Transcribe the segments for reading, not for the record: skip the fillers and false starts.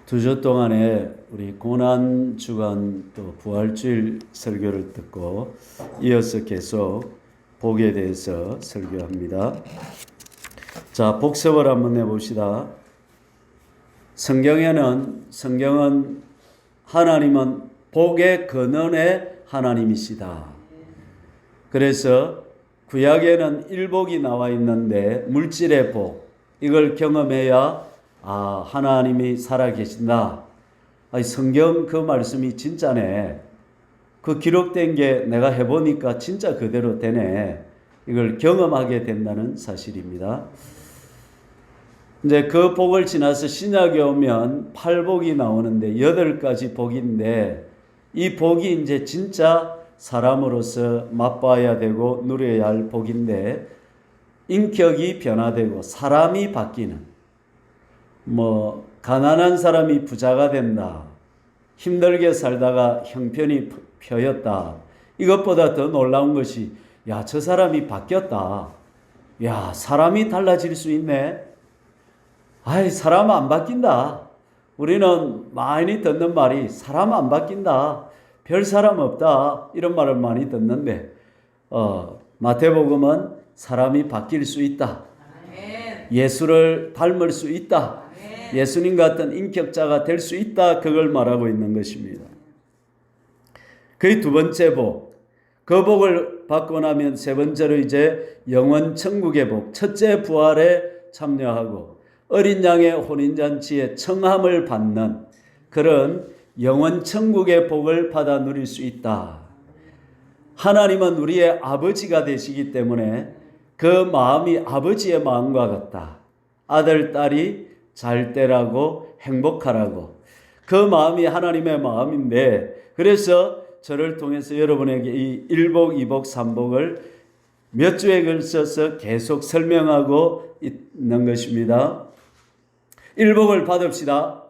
두 주 동안에 우리 고난 주간 또 부활주일 설교를 듣고 이어서 계속 복에 대해서 설교합니다. 자, 복습을 한번 해봅시다. 성경은 하나님은 복의 근원의 하나님이시다. 그래서 구약에는 일복이 나와 있는데 물질의 복, 이걸 경험해야 하나님이 살아계신다. 성경 그 말씀이 진짜네. 그 기록된 게 내가 해보니까 진짜 그대로 되네. 이걸 경험하게 된다는 사실입니다. 이제 그 복을 지나서 신약에 오면 8복이 나오는데 8가지 복인데 이 복이 이제 진짜 사람으로서 맛봐야 되고 누려야 할 복인데 인격이 변화되고 사람이 바뀌는, 가난한 사람이 부자가 된다. 힘들게 살다가 형편이 펴였다. 이것보다 더 놀라운 것이, 저 사람이 바뀌었다. 사람이 달라질 수 있네. 사람 안 바뀐다. 우리는 많이 듣는 말이 사람 안 바뀐다. 별 사람 없다. 이런 말을 많이 듣는데, 마태복음은 사람이 바뀔 수 있다. 예수를 닮을 수 있다. 예수님 같은 인격자가 될 수 있다. 그걸 말하고 있는 것입니다. 그의 두 번째 복. 그 복을 받고 나면 세 번째로 이제 영원 천국의 복. 첫째 부활에 참여하고 어린 양의 혼인잔치에 청함을 받는 그런 영원 천국의 복을 받아 누릴 수 있다. 하나님은 우리의 아버지가 되시기 때문에 그 마음이 아버지의 마음과 같다. 아들, 딸이 잘 되라고 행복하라고. 그 마음이 하나님의 마음인데, 그래서 저를 통해서 여러분에게 이 1복, 2복, 3복을 몇 주에 걸쳐서 계속 설명하고 있는 것입니다. 1복을 받읍시다.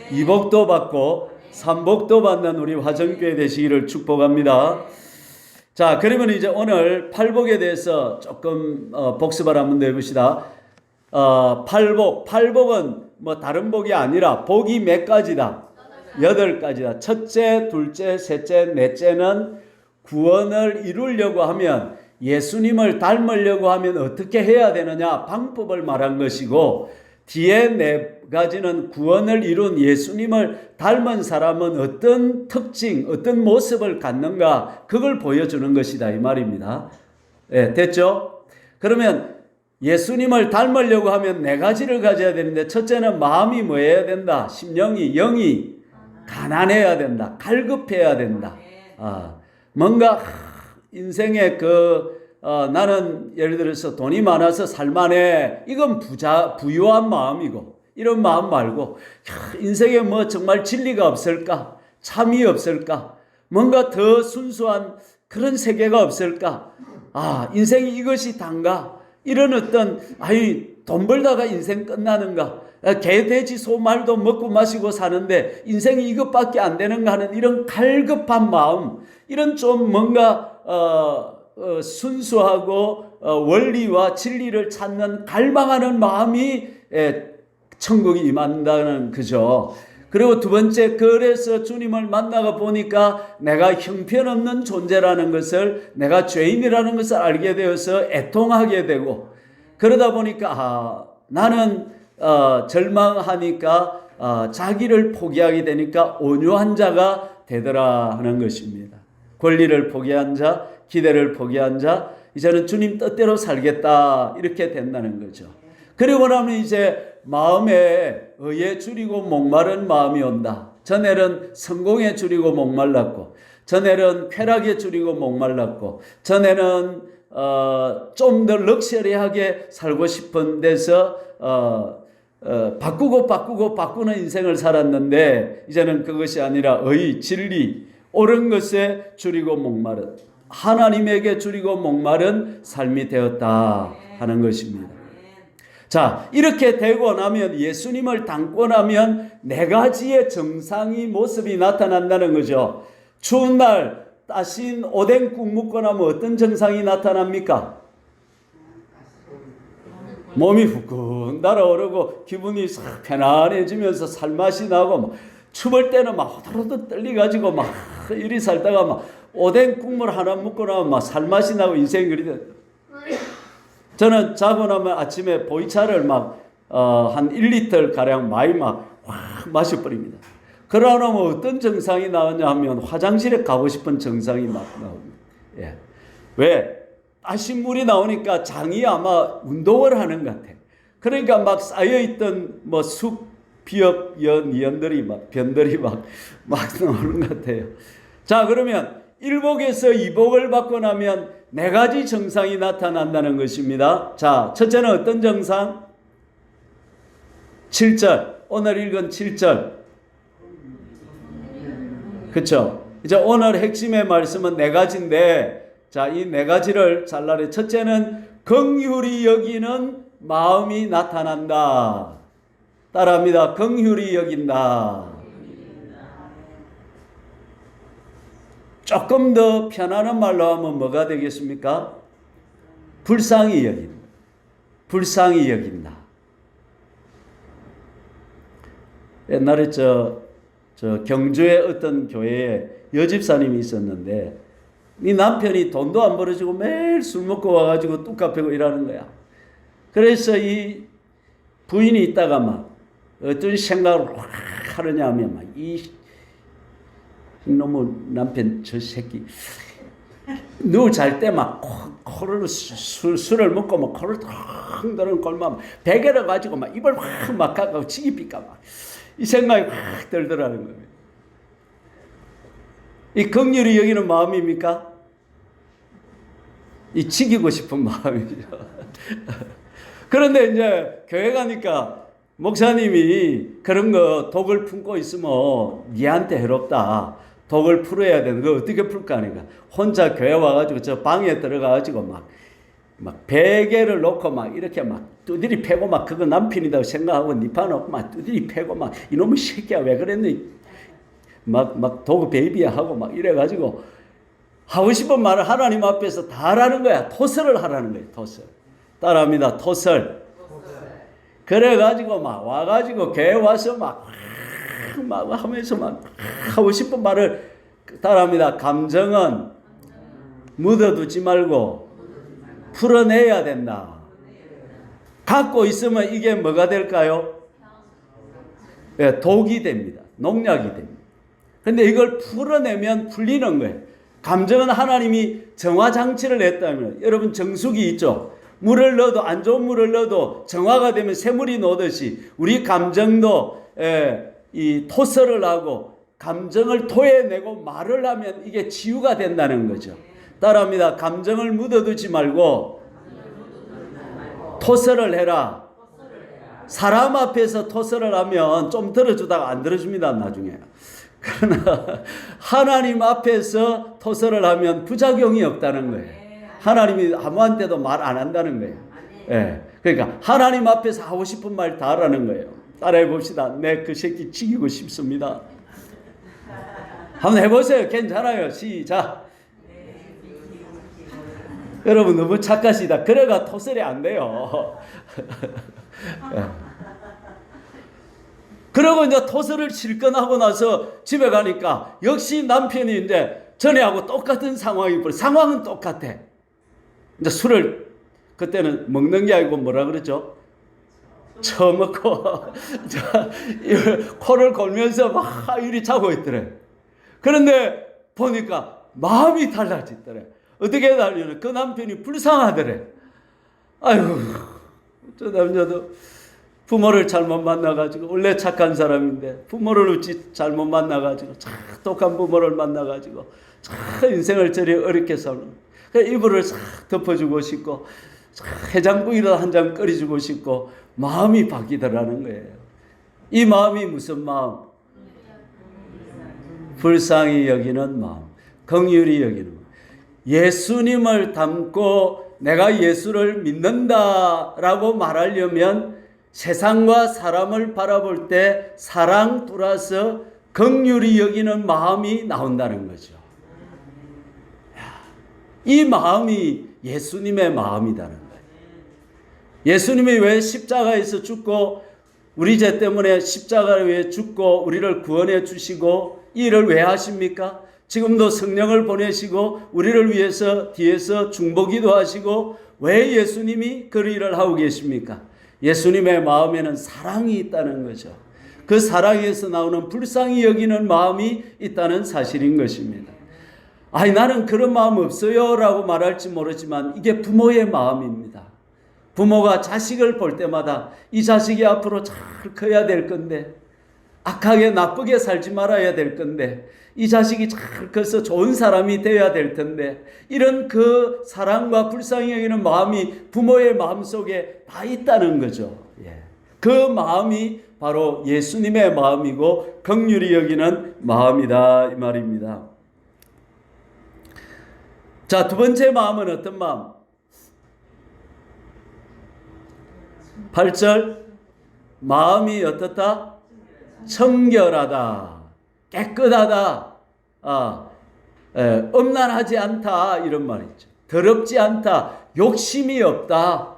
2복도 받고 3복도 받는 우리 화정교회 되시기를 축복합니다. 자, 그러면 이제 오늘 8복에 대해서 조금 복습을 한번 더 해봅시다. 8복은 다른 복이 아니라 복이 몇 가지다? 8가지다. 첫째, 둘째, 셋째, 넷째는 구원을 이루려고 하면, 예수님을 닮으려고 하면 어떻게 해야 되느냐 방법을 말한 것이고, 뒤에 4가지는 구원을 이룬 예수님을 닮은 사람은 어떤 특징, 어떤 모습을 갖는가, 그걸 보여주는 것이다 이 말입니다. 됐죠? 그러면 예수님을 닮으려고 하면 4가지를 가져야 되는데, 첫째는 마음이 뭐해야 된다? 심령이, 영이 가난해야 된다. 갈급해야 된다. 뭔가 인생에 나는 예를 들어서 돈이 많아서 살만해. 이건 부유한 마음이고, 이런 마음 말고, 인생에 정말 진리가 없을까? 참이 없을까? 뭔가 더 순수한 그런 세계가 없을까? 인생이 이것이 단가? 이런 어떤, 돈 벌다가 인생 끝나는가? 개, 돼지, 소, 말도 먹고 마시고 사는데 인생이 이것밖에 안 되는가 하는 이런 갈급한 마음, 이런 좀 뭔가 순수하고 원리와 진리를 찾는 갈망하는 마음이 천국이 임한다는 거죠. 그리고 두 번째, 그래서 주님을 만나가 보니까 내가 형편없는 존재라는 것을, 내가 죄인이라는 것을 알게 되어서 애통하게 되고, 그러다 보니까 나는 절망하니까 자기를 포기하게 되니까 온유한 자가 되더라 하는 것입니다. 권리를 포기한 자, 기대를 포기한 자, 이제는 주님 뜻대로 살겠다, 이렇게 된다는 거죠. 그리고 나면 이제 마음에 의에 줄이고 목마른 마음이 온다. 전에는 성공에 줄이고 목말랐고, 전에는 쾌락에 줄이고 목말랐고, 전에는 좀 더 럭셔리하게 살고 싶은 데서 바꾸는 인생을 살았는데, 이제는 그것이 아니라 의, 진리, 옳은 것에 줄이고 목마른, 하나님에게 줄이고 목마른 삶이 되었다 하는 것입니다. 자, 이렇게 되고 나면, 예수님을 닮고 나면 4가지의 정상의 모습이 나타난다는 거죠. 추운 날 따신 오뎅국 먹고 나면 어떤 정상이 나타납니까? 몸이 후끈 날아오르고 기분이 싹 편안해지면서 살맛이 나고 막 추울 때는 막 호들호들 떨리가지고 막 이리 살다가 막 오뎅 국물 하나 먹고 나면 막 살맛이 나고 인생이 그리 돼. 저는 자고 나면 아침에 보이차를 한 1리터 가량 많이 확 마셔버립니다. 그러고 나면 어떤 증상이 나오냐 하면 화장실에 가고 싶은 증상이 막 나옵니다. 예. 왜? 따신 물이 나오니까 장이 아마 운동을 하는 것 같아. 그러니까 막 쌓여있던 비업 연들이 변들이 막 나오는 것 같아요. 자, 그러면 일복에서 이복을 받고 나면 4가지 증상이 나타난다는 것입니다. 자, 첫째는 어떤 증상? 7절. 오늘 읽은 7절. 그렇죠? 이제 오늘 핵심의 말씀은 4가지인데, 자, 이 4가지를 잘라내. 첫째는 긍휼히 여기는 마음이 나타난다. 따라합니다. 긍휼히 여긴다. 조금 더 편안한 말로 하면 뭐가 되겠습니까? 불쌍히 여긴다. 불쌍히 여긴다. 옛날에 저 경주의 어떤 교회에 여집사님이 있었는데 이 남편이 돈도 안 벌어주고 매일 술 먹고 와가지고 뚝까 패고 일하는 거야. 그래서 이 부인이 있다가 막 어떤 생각을 확 하느냐 하면 막 이놈의 남편 저 새끼 누워 잘 때 막 코를 술을 먹고 막 코를 텅 들은 꼴만 베개를 가지고 막 입을 확 막하고 치기 삐까 막 이 생각이 확 들더라는 거예요. 이 긍휼히 여기는 마음입니까? 이 지키고 싶은 마음이죠. 그런데 이제 교회 가니까 목사님이 그런 거 독을 품고 있으면 니한테 해롭다. 독을 풀어야 되는 거 어떻게 풀까 하니까 혼자 교회 와가지고 저 방에 들어가가지고 막 베개를 놓고 막 이렇게 막 두드리 패고 막 그거 남편이라고 생각하고 니파 놓고 막 두드리 패고 막 이놈의 새끼야 왜 그랬니? 막 도구 베이비야 하고 막 이래가지고 하고 싶은 말을 하나님 앞에서 다 하라는 거야. 토설을 하라는 거예요. 토설. 따라합니다. 토설. 그래가지고 막 와가지고 교회 와서 막 하면서 막 하고 싶은 말을 따라합니다. 감정은 묻어두지 말고 풀어내야 된다. 갖고 있으면 이게 뭐가 될까요? 네, 독이 됩니다. 농약이 됩니다. 근데 이걸 풀어내면 풀리는 거예요. 감정은 하나님이 정화장치를 했다면 여러분 정수기 있죠? 물을 넣어도 안 좋은 물을 넣어도 정화가 되면 새물이 녹듯이 우리 감정도 이 토설을 하고 감정을 토해내고 말을 하면 이게 치유가 된다는 거죠. 따라합니다. 감정을 묻어두지 말고 토설을 해라. 사람 앞에서 토설을 하면 좀 들어주다가 안 들어줍니다. 나중에. 그러나 하나님 앞에서 토설을 하면 부작용이 없다는 거예요. 하나님이 아무한테도 말 안 한다는 거예요. 예. 그러니까 하나님 앞에서 하고 싶은 말 다 하라는 거예요. 따라해 봅시다. 내 그 새끼 죽이고 싶습니다. 한번 해보세요. 괜찮아요. 시작. 여러분 너무 착하시다. 그래가 토설이 안 돼요. 그러고 이제 토설을 실컷 하고 나서 집에 가니까 역시 남편이 이제 전에하고 똑같은 상황이 벌어. 상황은 똑같아. 이제 술을 그때는 먹는 게 아니고 뭐라 그러죠? 처먹고 코를 골면서 막 이리 자고 있더래. 그런데 보니까 마음이 달라지더래. 어떻게 달리는? 그 남편이 불쌍하더래. 아이고, 저 남자도 부모를 잘못 만나가지고 원래 착한 사람인데 부모를 어찌 잘못 만나가지고 참 독한 부모를 만나가지고 참 인생을 저리 어렵게 사는. 이불을 싹 덮어주고 싶고 해장국이라도 한 잔 끓여주고 싶고 마음이 바뀌더라는 거예요. 이 마음이 무슨 마음? 불쌍히 여기는 마음, 긍휼히 여기는 마음. 예수님을 닮고 내가 예수를 믿는다라고 말하려면 세상과 사람을 바라볼 때 사랑 플러스 긍휼히 여기는 마음이 나온다는 거죠. 이 마음이 예수님의 마음이라는 거예요. 예수님이 왜 십자가에서 죽고 우리 죄 때문에 십자가에 죽고 우리를 구원해 주시고 이 일을 왜 하십니까? 지금도 성령을 보내시고 우리를 위해서 뒤에서 중보기도 하시고 왜 예수님이 그 일을 하고 계십니까? 예수님의 마음에는 사랑이 있다는 거죠. 그 사랑에서 나오는 불쌍히 여기는 마음이 있다는 사실인 것입니다. 아니 나는 그런 마음 없어요 라고 말할지 모르지만 이게 부모의 마음입니다. 부모가 자식을 볼 때마다 이 자식이 앞으로 잘 커야 될 건데 악하게 나쁘게 살지 말아야 될 건데 이 자식이 잘 커서 좋은 사람이 되어야 될 텐데 이런 그 사랑과 불쌍히 여기는 마음이 부모의 마음속에 다 있다는 거죠. 그 마음이 바로 예수님의 마음이고 긍휼히 여기는 마음이다 이 말입니다. 자, 두 번째 마음은 어떤 마음? 8절 마음이 어떻다? 청결하다, 깨끗하다, 음란하지 않다 이런 말이죠. 더럽지 않다, 욕심이 없다,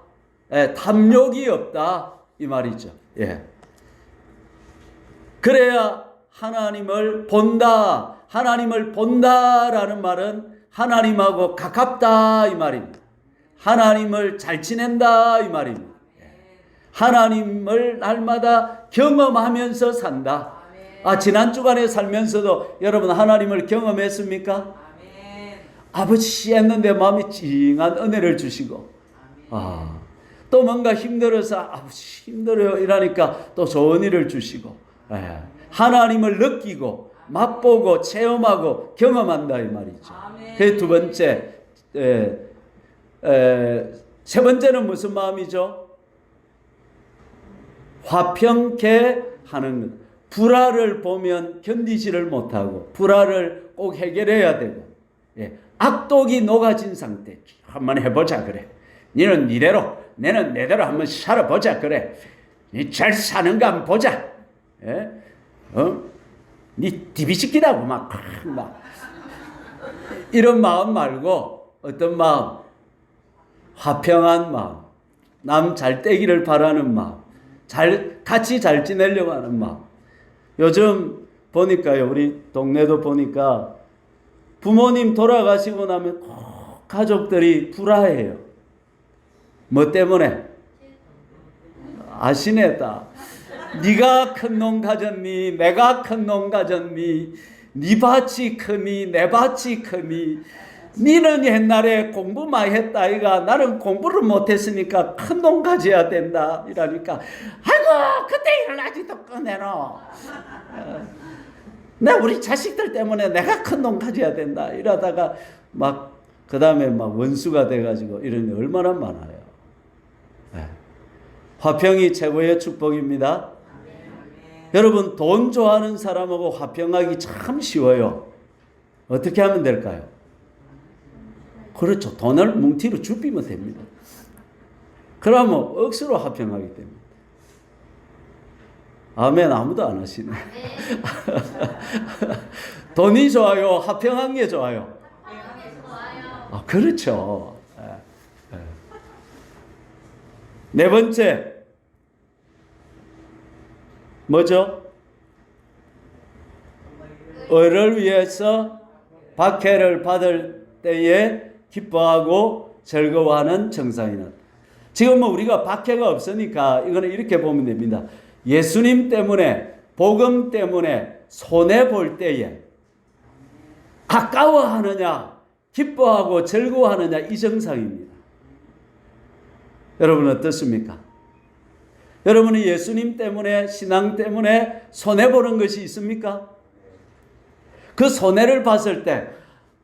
탐욕이 없다 이 말이죠. 그래야 하나님을 본다. 하나님을 본다라는 말은 하나님하고 가깝다 이 말입니다. 하나님을 잘 지낸다 이 말입니다. 하나님을 날마다 경험하면서 산다. 지난 주간에 살면서도 여러분 하나님을 경험했습니까? 아버지 했는데 마음이 찡한 은혜를 주시고 또 뭔가 힘들어서 아버지 힘들어요 이러니까 또 좋은 일을 주시고 하나님을 느끼고 맛보고 체험하고 경험한다 이 말이죠. 그 두 번째 세 번째는 무슨 마음이죠? 화평케 하는 것. 불화를 보면 견디지를 못하고 불화를 꼭 해결해야 되고 악독이 녹아진 상태. 한번 해보자 그래. 너는 니대로 내는 내대로 한번 살아보자 그래. 니 잘 사는가 한번 보자. 니 디비시키다고 막 이런 마음 말고 어떤 마음? 화평한 마음. 남 잘 되기를 바라는 마음. 같이 잘 지내려고 하는 마음. 요즘 보니까요, 우리 동네도 보니까 부모님 돌아가시고 나면 꼭 가족들이 불화해요. 뭐 때문에? 아시네, 다. 네가 큰 놈 가졌니? 내가 큰 놈 가졌니? 네 밭이 크니? 내 밭이 크니? 니는 옛날에 공부 많이 했다 아이가 나는 공부를 못했으니까 큰 놈 가져야 된다 이러니까 아이고 그때 일을 아직도 꺼내노. 나 우리 자식들 때문에 내가 큰 놈 가져야 된다 이러다가 막 그 다음에 막 원수가 돼가지고 이런 게 얼마나 많아요. 화평이 최고의 축복입니다. 여러분 돈 좋아하는 사람하고 화평하기 참 쉬워요. 어떻게 하면 될까요? 그렇죠. 돈을 뭉티로 줍히면 됩니다. 그러면 억수로 화평하기 때문에. 아멘. 아무도 안 하시네. 돈이 좋아요? 화평한 게 좋아요? 그렇죠. 네 번째 뭐죠? 의를 위해서 박해를 받을 때에 기뻐하고 즐거워하는 정상인은. 지금 우리가 박해가 없으니까 이거는 이렇게 보면 됩니다. 예수님 때문에 복음 때문에 손해 볼 때에 가까워하느냐 기뻐하고 즐거워하느냐 이 정상입니다. 여러분 어떻습니까? 여러분이 예수님 때문에 신앙 때문에 손해 보는 것이 있습니까? 그 손해를 봤을 때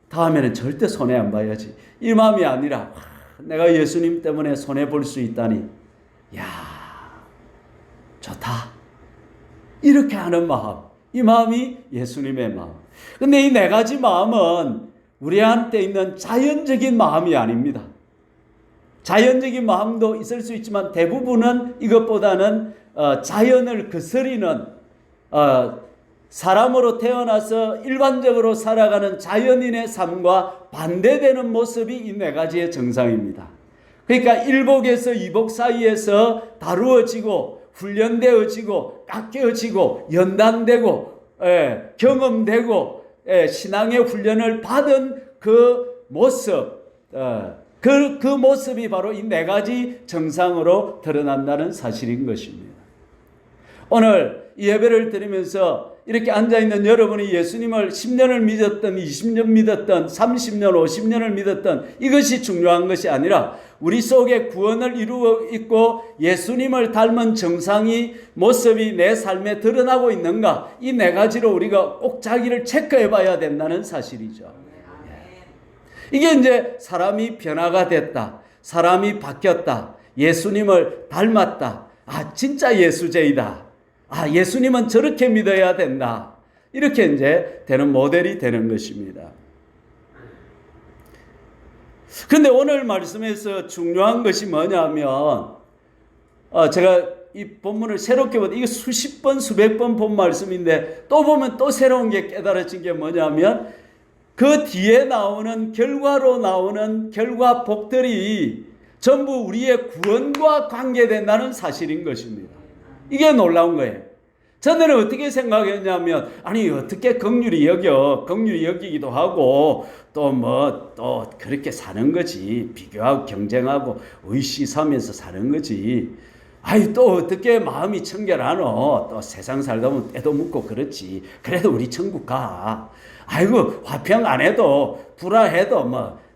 다음에는 절대 손해 안 봐야지. 이 마음이 아니라 내가 예수님 때문에 손해 볼 수 있다니 야 좋다. 이렇게 하는 마음. 이 마음이 예수님의 마음. 근데 이 네 가지 마음은 우리한테 있는 자연적인 마음이 아닙니다. 자연적인 마음도 있을 수 있지만 대부분은 이것보다는 자연을 거스리는 사람으로 태어나서 일반적으로 살아가는 자연인의 삶과 반대되는 모습이 이 네 가지의 정상입니다. 그러니까 일복에서 이복 사이에서 다루어지고 훈련되어지고 깎여지고 연단되고 경험되고 신앙의 훈련을 받은 그 모습, 그 모습이 바로 이 네 가지 정상으로 드러난다는 사실인 것입니다. 오늘 이 예배를 드리면서 이렇게 앉아있는 여러분이 예수님을 10년을 믿었던 20년 믿었던 30년 50년을 믿었던 이것이 중요한 것이 아니라 우리 속에 구원을 이루어 있고 예수님을 닮은 정상이 모습이 내 삶에 드러나고 있는가, 이 네 가지로 우리가 꼭 자기를 체크해 봐야 된다는 사실이죠. 이게 이제 사람이 변화가 됐다, 사람이 바뀌었다, 예수님을 닮았다, 진짜 예수제이다, 예수님은 저렇게 믿어야 된다, 이렇게 이제 되는 모델이 되는 것입니다. 그런데 오늘 말씀에서 중요한 것이 뭐냐면, 제가 이 본문을 새롭게 보다, 이게 수십 번 수백 번 본 말씀인데 또 보면 또 새로운 게 깨달아진 게 뭐냐면, 그 뒤에 나오는 결과로 나오는 결과복들이 전부 우리의 구원과 관계된다는 사실인 것입니다. 이게 놀라운 거예요. 저는 어떻게 생각했냐면, 어떻게 긍휼히 여기기도 하고 또 그렇게 사는 거지, 비교하고 경쟁하고 의시사면서 사는 거지, 또 어떻게 마음이 청결하노, 또 세상 살다 보면 때도 묻고 그렇지, 그래도 우리 천국 가, 화평 안 해도 불화해도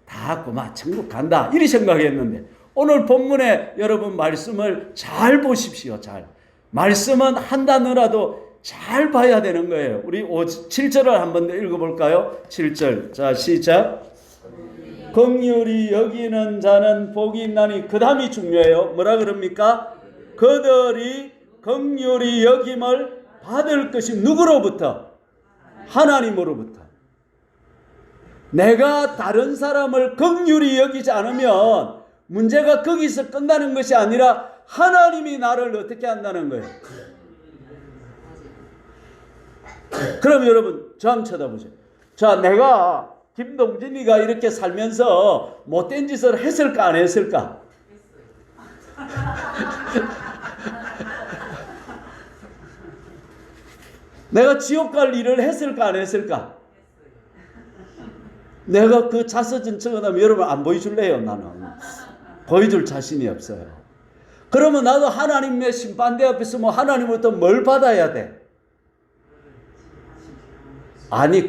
다 그만 천국 간다, 이리 생각했는데, 오늘 본문에 여러분 말씀을 잘 보십시오. 잘 말씀은 한 단어라도 잘 봐야 되는 거예요. 우리 7절을 한번 더 읽어볼까요? 7절. 자, 시작. 긍휼히 여기는 자는 복이 있나니, 그 다음이 중요해요. 뭐라 그럽니까? 그들이 긍휼히 여김을 받을 것이 누구로부터? 하나님으로부터. 내가 다른 사람을 긍휼히 여기지 않으면 문제가 거기서 끝나는 것이 아니라 하나님이 나를 어떻게 한다는 거예요. 그럼 여러분 저 한번 쳐다보세요. 자, 내가 김동진이가 이렇게 살면서 못된 짓을 했을까 안 했을까? 내가 지옥 갈 일을 했을까 안 했을까? 내가 그 자서전 적어놓으면 여러분 안 보여줄래요? 나는 보여줄 자신이 없어요. 그러면 나도 하나님의 심판대 앞에서 하나님으로부터 뭘 받아야 돼?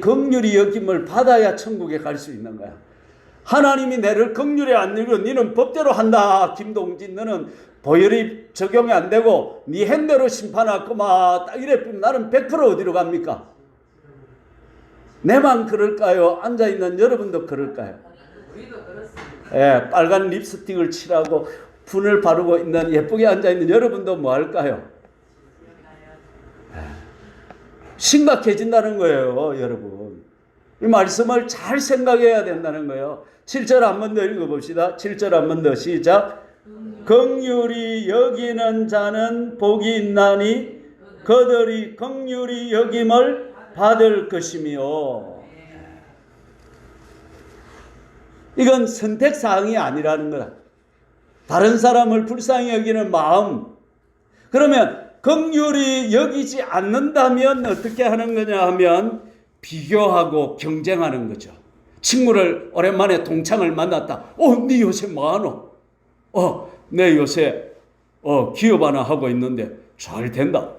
긍휼히 여김을 받아야 천국에 갈 수 있는 거야. 하나님이 내를 긍휼히 안 여기고 너는 법대로 한다, 김동진, 너는 보혈이 적용이 안 되고 네 행대로 심판하구만, 딱 이래 뿌면 나는 100% 어디로 갑니까? 내만 그럴까요? 앉아있는 여러분도 그럴까요? 우리도 그렇습니다. 빨간 립스틱을 칠하고 분을 바르고 있는 예쁘게 앉아있는 여러분도 뭐 할까요? 심각해진다는 거예요, 여러분. 이 말씀을 잘 생각해야 된다는 거예요. 7절 한 번 더 읽어봅시다. 7절 한 번 더 시작. 긍휼히 여기는 자는 복이 있나니 그들이 긍휼히 여김을 받을 것이며. 이건 선택사항이 아니라는 거다. 다른 사람을 불쌍히 여기는 마음. 그러면 긍휼히 여기지 않는다면 어떻게 하는 거냐 하면 비교하고 경쟁하는 거죠. 친구를 오랜만에 동창을 만났다. 네 요새 뭐하노? 내 요새 기업 하나 하고 있는데 잘 된다.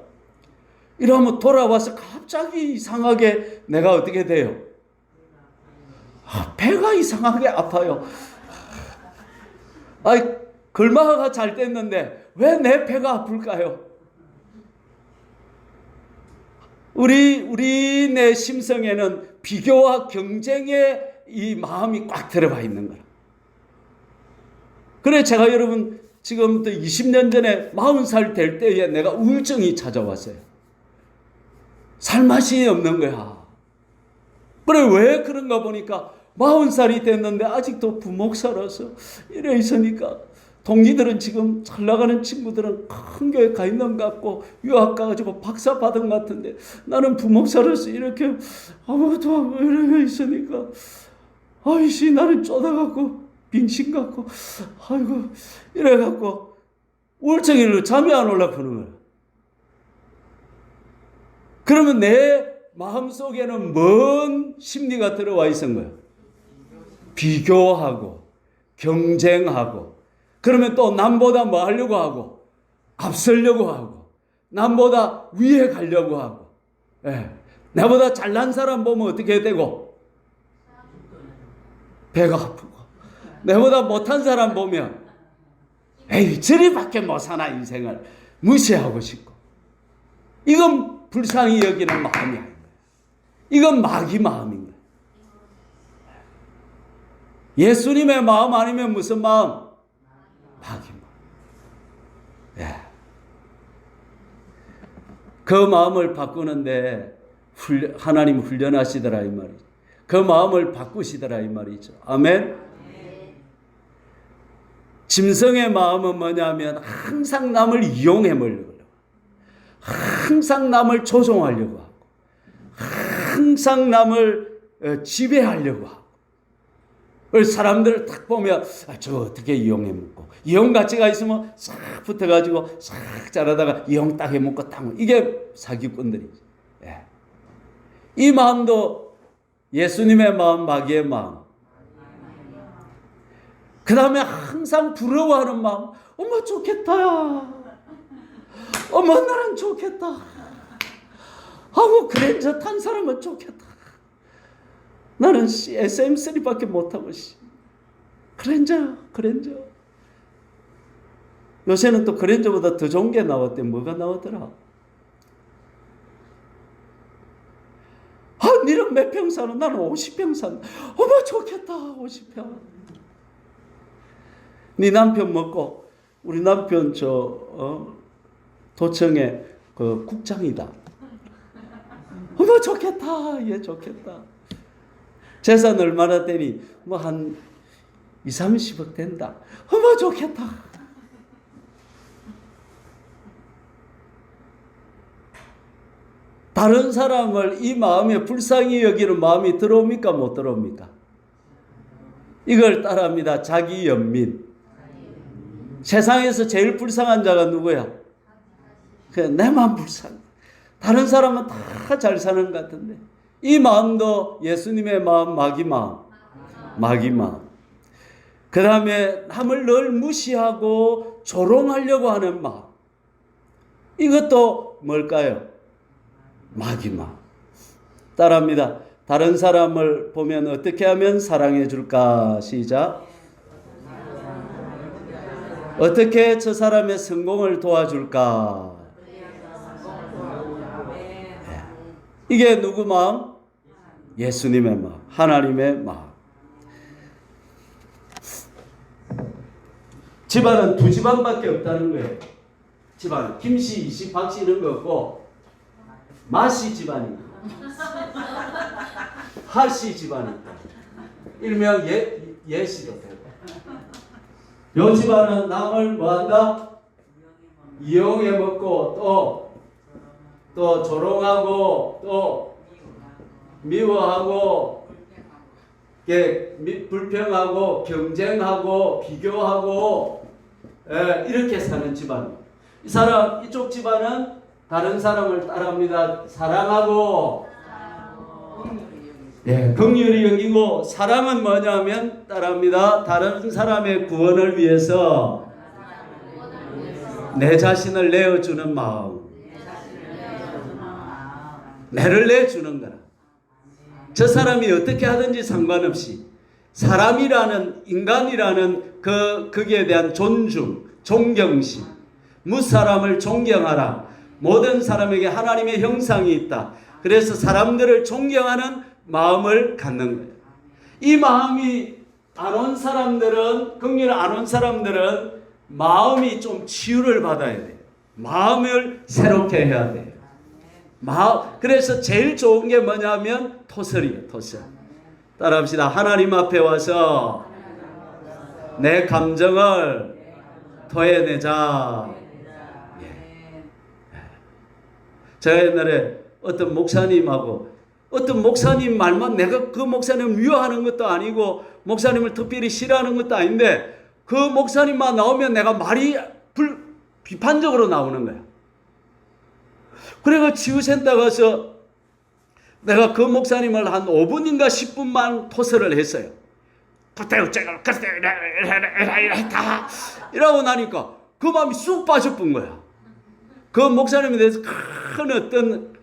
이러면 돌아와서 갑자기 이상하게 내가 어떻게 돼요? 배가 이상하게 아파요. 걸마가 잘 됐는데 왜 내 배가 아플까요? 우리 내 심성에는 비교와 경쟁의 이 마음이 꽉 들어가 있는 거라. 그래 제가 여러분 지금부터 20년 전에 40살 될 때에 내가 우울증이 찾아왔어요. 살 맛이 없는 거야. 그래 왜 그런가 보니까 40살이 됐는데 아직도 부목 살아서 이래 있으니까 동기들은 지금 잘 나가는 친구들은 큰 교회 가 있는 것 같고 유학 가가지고 박사 받은 것 같은데 나는 부목 살아서 이렇게 아무것도 하고 이래 있으니까 나는 쪼다갖고 빙신 같고 아이고 이래갖고 울적이로 잠이 안 올라오는 거야. 그러면 내 마음속에는 뭔 심리가 들어와 있는 거야? 비교하고 경쟁하고, 그러면 또 남보다 뭐 하려고 하고 앞서려고 하고 남보다 위에 가려고 하고, 예. 나보다 잘난 사람 보면 어떻게 되고 배가 아프고, 나보다 못한 사람 보면 에이 저리밖에 못 사나 인생을 무시하고 싶고, 이건 불쌍히 여기는 마음이 아닌 거예요. 이건 마귀 마음인 거예요. 예수님의 마음 아니면 무슨 마음? 마귀 마음. 예. 그 마음을 바꾸는데 하나님 훈련하시더라 이 말이죠. 그 마음을 바꾸시더라 이 말이죠. 아멘. 짐승의 마음은 뭐냐면 항상 남을 이용해 보려고, 항상 남을 조종하려고 하고, 항상 남을 지배하려고 하고. 사람들을 딱 보면 저 어떻게 이용해 먹고, 이용 가치가 있으면 싹 붙어가지고 싹 자라다가 이용 딱 해먹고 딱, 이게 사기꾼들이죠. 예. 이 마음도 예수님의 마음, 마귀의 마음. 그 다음에 항상 부러워하는 마음. 엄마 좋겠다. 엄마 나랑 좋겠다. 하고 그랜저 탄 사람은 좋겠다. 나는 SM3밖에 못하고 그랜저. 요새는 또 그랜저보다 더 좋은 게 나왔대. 뭐가 나왔더라? 니는 몇 평 사나? 나는 50평 산다. 어머 좋겠다. 50평. 네 남편 먹고, 우리 남편 도청에 그 국장이다. 어머 좋겠다. 얘 좋겠다. 재산 얼마나 되니? 뭐 한 2, 30억 된다. 어머 좋겠다. 다른 사람을 이 마음에 불쌍히 여기는 마음이 들어옵니까? 못 들어옵니까? 이걸 따라합니다. 자기 연민. 세상에서 제일 불쌍한 자가 누구야? 그냥 내만 불쌍해. 다른 사람은 다 잘 사는 것 같은데. 이 마음도 예수님의 마음, 마귀 마음. 마귀 마음. 그 다음에 남을 늘 무시하고 조롱하려고 하는 마음. 이것도 뭘까요? 마귀 마음. 따라합니다. 다른 사람을 보면 어떻게 하면 사랑해 줄까? 시작. 어떻게 저 사람의 성공을 도와줄까? 이게 누구 마음? 예수님의 마음, 하나님의 마음. 집안은 두 집안밖에 없다는 거예요. 집안 김씨, 이씨, 박씨 이런 거 없고 마씨 집안이, 하씨 집안이, 일명 예씨도 되고. 요 집안은 남을 뭐한다? 이용해 먹고 또 조롱하고 또 미워하고 불평하고 경쟁하고 비교하고 이렇게 사는 집안. 이쪽 집안은 다른 사람을 따라합니다. 사랑하고 긍휼히 여기고, 사랑은 뭐냐면 따라합니다. 다른 사람의 구원을 위해서 내 자신을 내어주는 마음. 내를 내주는 거라. 저 사람이 어떻게 하든지 상관없이 사람이라는, 인간이라는 거기에 대한 존중, 존경심. 무사람을 존경하라. 모든 사람에게 하나님의 형상이 있다. 그래서 사람들을 존경하는 마음을 갖는 거예요. 이 마음이 안 온 사람들은, 긍휼을 안 온 사람들은 마음이 좀 치유를 받아야 돼요. 마음을 새롭게 해야 돼요. 그래서 제일 좋은 게 뭐냐면 토설이에요. 토설. 따라합시다. 하나님 앞에 와서 내 감정을 토해내자. 제가 옛날에 어떤 목사님하고 어떤 목사님 말만 내가 그 목사님을 위협하는 것도 아니고 목사님을 특별히 싫어하는 것도 아닌데 그 목사님만 나오면 내가 말이 비판적으로 나오는 거야. 그래가 치유센터 가서 내가 그 목사님을 한 5분인가 10분만 토설을 했어요. 이러고 나니까 그 마음이 쑥 빠져본 거야. 그 목사님에 대해서 큰 어떤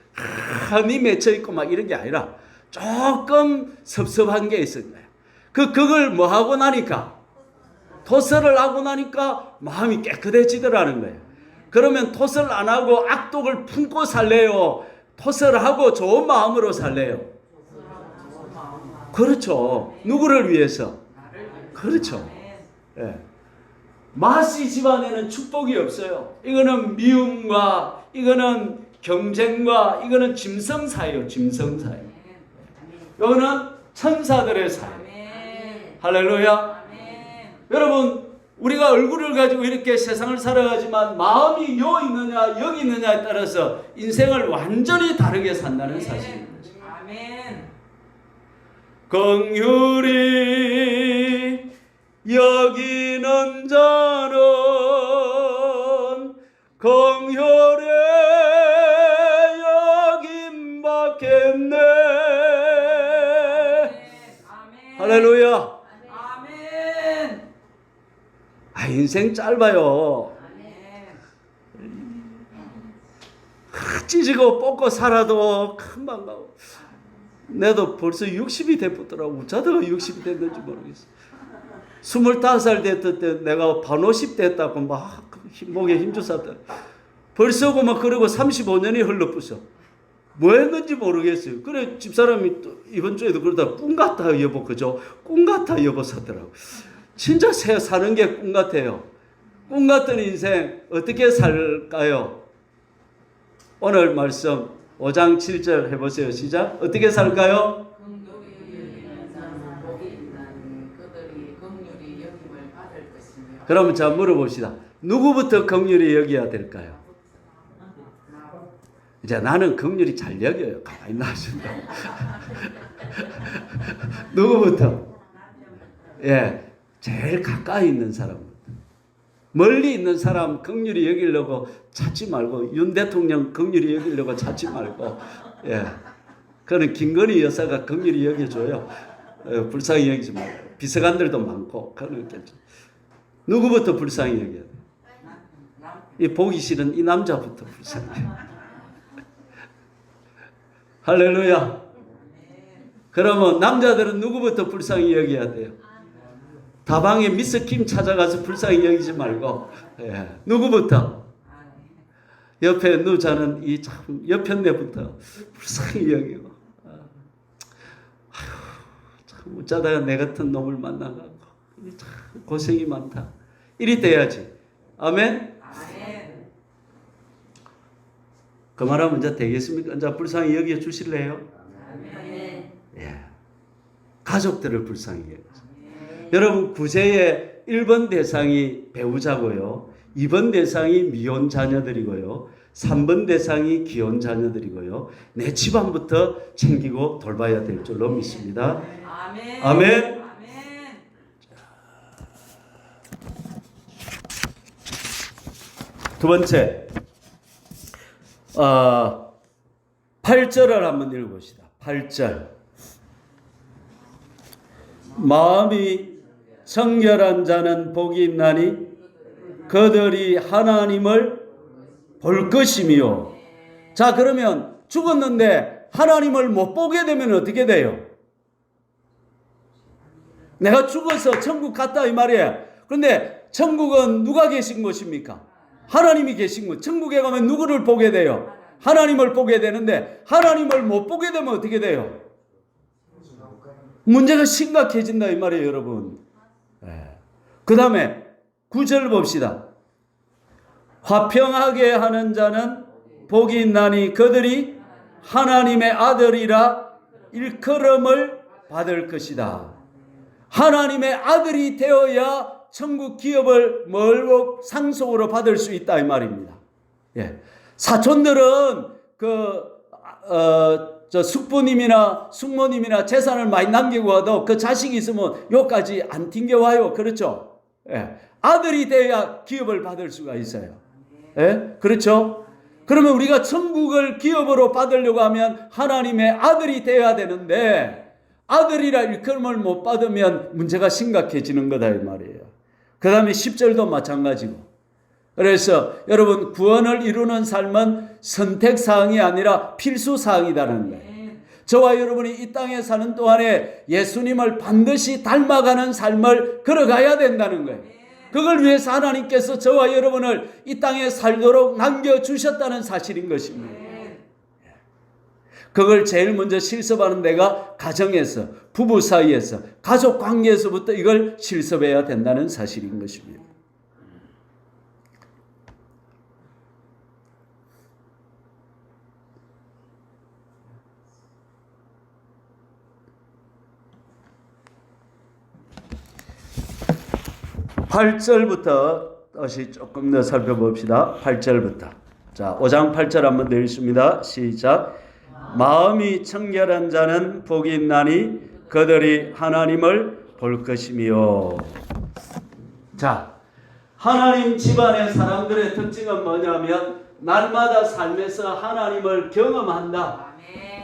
한이 맺혀 있고 막 이런 게 아니라 조금 섭섭한 게 있었던 거야. 그걸 뭐 하고 나니까 토설을 하고 나니까 마음이 깨끗해지더라는 거예요. 그러면 토설 안 하고 악독을 품고 살래요? 토설하고 좋은 마음으로 살래요? 그렇죠. 누구를 위해서? 그렇죠. 예. 마씨 집안에는 축복이 없어요. 이거는 미움과 이거는 경쟁과 이거는 짐승 사이요. 짐승 사이. 이거는 천사들의 사이. 할렐루야. 여러분 우리가 얼굴을 가지고 이렇게 세상을 살아가지만 마음이 요 있느냐 여기 있느냐에 따라서 인생을 완전히 다르게 산다는 사실입니다. 긍휼히 여기는 자는 긍휼에 여김 받겠네. 할렐루야. 인생 짧아요. 찢고 뽑고 살아도 금방 가고. 내도 벌써 60이 됐더라고. 자다가 60이 됐는지 모르겠어. 25살 됐을 때 내가 반50 됐다고 막 목에 힘줬었다. 벌써 막 그러고 35년이 흘러붙어. 뭐 했는지 모르겠어요. 그래 집사람이 또 이번 주에도 그러다 꿈 같아 여보 그죠? 꿈 같아 여보 사더라고. 진짜 사는 게 꿈 같아요. 꿈 같은 인생 어떻게 살까요? 오늘 말씀 5장 7절 해보세요. 시작. 어떻게 살까요? 그러면 자 물어봅시다. 누구부터 긍휼히 여겨야 될까요? 이제 나는 긍휼히 잘 여겨요. 가만히 놔준다. 누구부터? 예, 제일 가까이 있는 사람부터. 멀리 있는 사람 긍휼히 여기려고 찾지 말고 윤 대통령 긍휼히 여기려고 찾지 말고 예, 그는 김건희 여사가 긍휼히 여겨줘요. 불쌍히 여기지 말고 비서관들도 많고 그는 괜찮아. 누구부터 불쌍히 여겨야 돼? 이 보기 싫은 이 남자부터 불쌍히. 할렐루야. 그러면 남자들은 누구부터 불쌍히 여겨야 돼요? 다방에 미스 킴 찾아가서 불쌍히 여기지 말고 누구부터? 옆에 누자는 이 참 옆편네부터 불쌍히 여기고 참 어쩌다가 내 같은 놈을 만나가고 참 고생이 많다. 이리 돼야지. 아멘? 그 말하면 이제 되겠습니까? 이제 불쌍히 여겨 주실래요? 예. 가족들을 불쌍히 여겨. 여러분 구제의 1번 대상이 배우자고요. 2번 대상이 미혼 자녀들이고요. 3번 대상이 기혼 자녀들이고요. 내 집안부터 챙기고 돌봐야 될 줄로 믿습니다. 아멘. 아멘. 두 번째 8절을 한번 읽어봅시다. 8절 마음이 청결한 자는 복이 있나니 그들이 하나님을 볼 것이며. 자 그러면 죽었는데 하나님을 못 보게 되면 어떻게 돼요? 내가 죽어서 천국 갔다 이 말이에요. 그런데 천국은 누가 계신 곳입니까? 하나님이 계신 곳. 천국에 가면 누구를 보게 돼요? 하나님을 보게 되는데 하나님을 못 보게 되면 어떻게 돼요? 문제가 심각해진다 이 말이에요 여러분. 그 다음에 9절 봅시다. 화평하게 하는 자는 복이 있나니 그들이 하나님의 아들이라 일컬음을 받을 것이다. 하나님의 아들이 되어야 천국 기업을 멀고 상속으로 받을 수 있다 이 말입니다. 예. 사촌들은 저 숙부님이나 숙모님이나 재산을 많이 남기고 와도 그 자식이 있으면 요까지 안 튕겨와요. 그렇죠? 예. 아들이 돼야 기업을 받을 수가 있어요. 예? 그렇죠? 그러면 우리가 천국을 기업으로 받으려고 하면 하나님의 아들이 되어야 되는데 아들이라 일컬음을 못 받으면 문제가 심각해지는 거다 이 말이에요. 그 다음에 10절도 마찬가지고. 그래서 여러분 구원을 이루는 삶은 선택사항이 아니라 필수사항이라는 거예요. 저와 여러분이 이 땅에 사는 동안에 예수님을 반드시 닮아가는 삶을 걸어가야 된다는 거예요. 그걸 위해서 하나님께서 저와 여러분을 이 땅에 살도록 남겨주셨다는 사실인 것입니다. 그걸 제일 먼저 실습하는 데가 가정에서, 부부 사이에서, 가족 관계에서부터 이걸 실습해야 된다는 사실인 것입니다. (8절부터) 다시 조금 더 살펴봅시다. 8절부터. 자, 5장 8절 한번 더 읽습니다. 시작. 마음이 청결한 자는 복이 있나니 그들이 하나님을 볼 것이며. 자, 하나님 집안의 사람들의 특징은 뭐냐면 날마다 삶에서 하나님을 경험한다.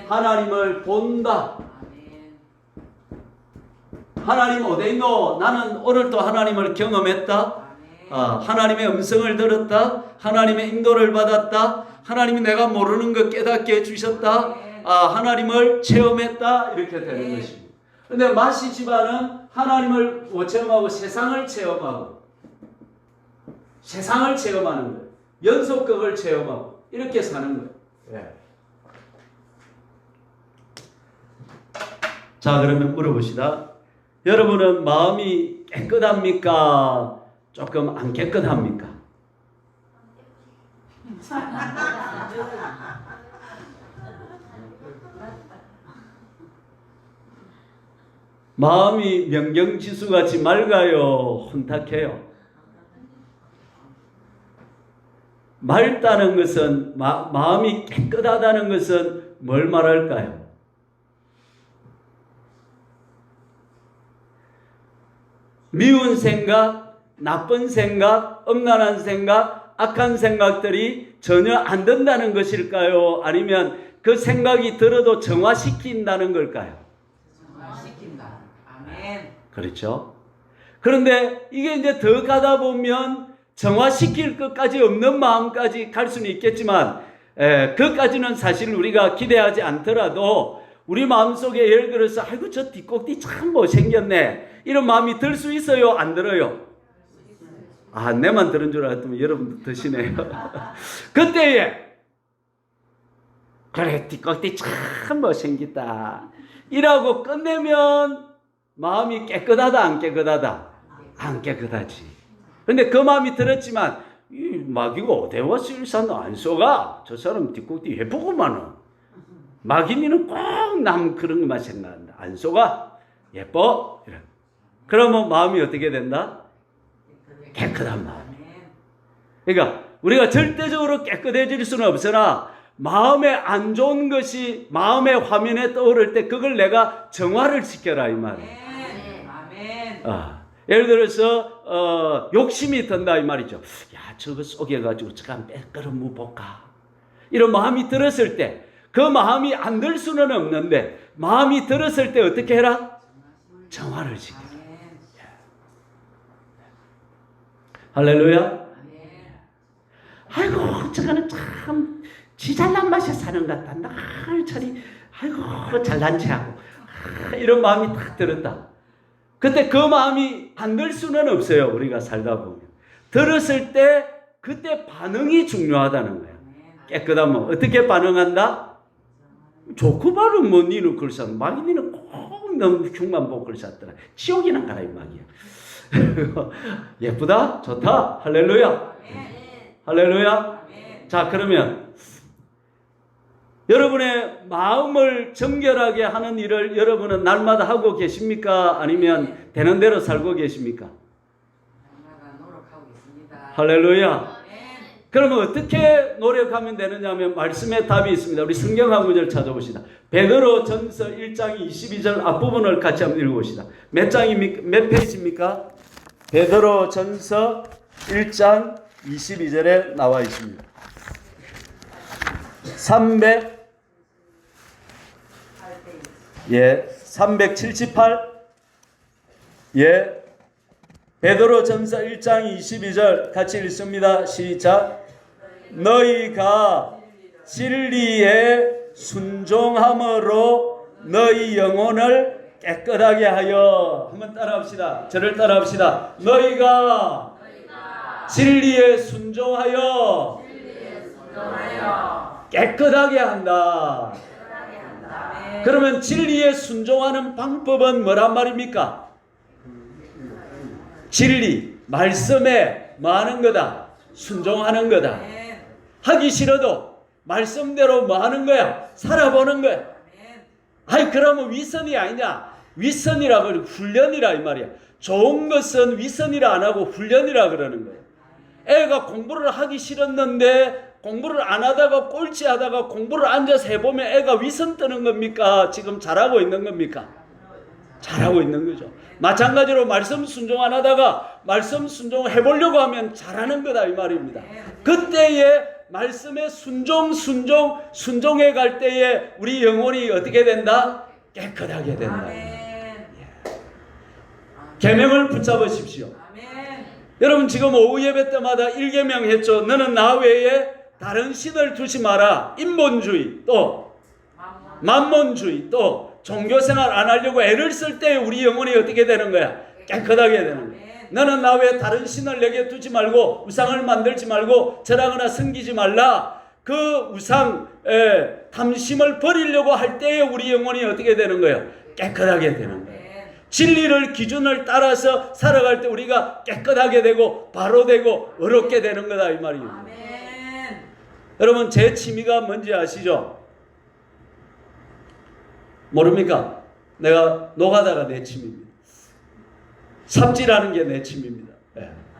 하나님을 본다. 하나님 어디 있노? 나는 오늘 또 하나님을 경험했다. 하나님의 음성을 들었다. 하나님의 인도를 받았다. 하나님이 내가 모르는 것 깨닫게 해주셨다. 하나님을 체험했다. 이렇게 되는 것입니다. 그런데 마시 집안은 하나님을 못 체험하고 세상을 체험하고 세상을 체험하는 거예요. 연속극을 체험하고 이렇게 사는 거예요. 예. 자, 그러면 물어봅시다. 여러분은 마음이 깨끗합니까? 조금 안 깨끗합니까? 마음이 명경지수같이 맑아요? 혼탁해요? 맑다는 것은 마음이 깨끗하다는 것은 뭘 말할까요? 미운 생각, 나쁜 생각, 음란한 생각, 악한 생각들이 전혀 안 든다는 것일까요? 아니면 그 생각이 들어도 정화시킨다는 걸까요? 정화시킨다. 아멘. 그렇죠. 그런데 이게 이제 더 가다 보면 정화시킬 것까지 없는 마음까지 갈 수는 있겠지만 그까지는 사실 우리가 기대하지 않더라도 우리 마음속에 예를 들어서 아이고 저 뒷꼭지 참 못생겼네 이런 마음이 들 수 있어요? 안 들어요? 내만 들은 줄 알았더니 여러분도 드시네요. 그때에 그래 뒷꼭지 참 못생겼다 이라고 끝내면 마음이 깨끗하다 안 깨끗하다? 안 깨끗하지. 근데 그 마음이 들었지만 이 마귀가 어디 와서 일산 안 쏘가? 저 사람 뒷꼭지 예쁘구만은. 마귀니는 꼭 남 그런 것만 생각한다. 안 쏘가? 예뻐? 이런. 그러면 마음이 어떻게 된다? 깨끗한 마음이. 그러니까 우리가 절대적으로 깨끗해질 수는 없으나 마음에 안 좋은 것이 마음의 화면에 떠오를 때 그걸 내가 정화를 시켜라 이 말이에요. 예를 들어서 욕심이 든다 이 말이죠. 야 저거 속여가지고 저거 한 빼끌어 볼까? 이런 마음이 들었을 때 그 마음이 안 들 수는 없는데 마음이 들었을 때 어떻게 해라? 정화를 시켜라. 할렐루야. 아이고 저거는 참 지 잘난 맛에 사는 것 같다. 날 저리 아이고 잘난 체하고 이런 마음이 딱 들었다. 그때 그 마음이 안 들 수는 없어요. 우리가 살다 보면. 들었을 때 그때 반응이 중요하다는 거예요. 깨끗하면 어떻게 반응한다? 좋고 바로 뭐 니는 글 쌌. 마귀니는 꼭 너무 흉만 보고 글 쌌더라. 지옥이나 가라 이 마귀야. 예쁘다? 좋다? 할렐루야. 할렐루야. 자 그러면 여러분의 마음을 정결하게 하는 일을 여러분은 날마다 하고 계십니까? 아니면 되는 대로 살고 계십니까? 날마다 노력하고 있습니다. 할렐루야. 그러면 어떻게 노력하면 되느냐 하면 말씀에 답이 있습니다. 우리 성경 한 구절 찾아봅시다. 베드로 전서 1장 22절 앞부분을 같이 한번 읽어봅시다. 몇 장입니까? 몇 페이지입니까? 베드로 전서 1장 22절에 나와 있습니다. 378 베드로 전서 1장 22절 같이 읽습니다. 시작. 너희가 진리에 순종함으로 너희 영혼을 깨끗하게 하여, 한번 따라합시다. 저를 따라합시다. 너희가 진리에 순종하여 깨끗하게 한다. 그러면 진리에 순종하는 방법은 뭐란 말입니까? 진리, 말씀에 뭐 하는 거다? 순종하는 거다. 하기 싫어도 말씀대로 뭐 하는 거야? 살아보는 거야. 아이, 그러면 위선이 아니냐? 위선이라고 훈련이라 이 말이야. 좋은 것은 위선이라 안 하고 훈련이라 그러는 거야. 애가 공부를 하기 싫었는데 공부를 안 하다가 꼴찌하다가 공부를 앉아서 해보면 애가 위선 뜨는 겁니까? 지금 잘하고 있는 겁니까? 잘하고 있는 거죠. 마찬가지로 말씀 순종 안 하다가 말씀 순종을 해보려고 하면 잘하는 거다 이 말입니다. 그때에 말씀에 순종해 갈 때에 우리 영혼이 어떻게 된다? 깨끗하게 된다. 계명을 붙잡으십시오. 여러분 지금 오후 예배 때마다 1계명 했죠. 너는 나 외에 다른 신을 두지 마라. 인본주의 또 만몬주의 또 종교생활 안 하려고 애를 쓸 때 우리 영혼이 어떻게 되는 거야? 깨끗하게 되는 거야. 너는 나 외에 다른 신을 내게 두지 말고 우상을 만들지 말고 절하거나 섬기지 말라. 그 우상 탐심을 버리려고 할 때에 우리 영혼이 어떻게 되는 거예요? 깨끗하게 되는 거예요. 진리를 기준을 따라서 살아갈 때 우리가 깨끗하게 되고 바로 되고 의롭게 되는 거다 이 말이에요. 여러분 제 취미가 뭔지 아시죠? 모릅니까? 내가 노가다가 내 취미입니다. 삽질하는 게 내 취미입니다.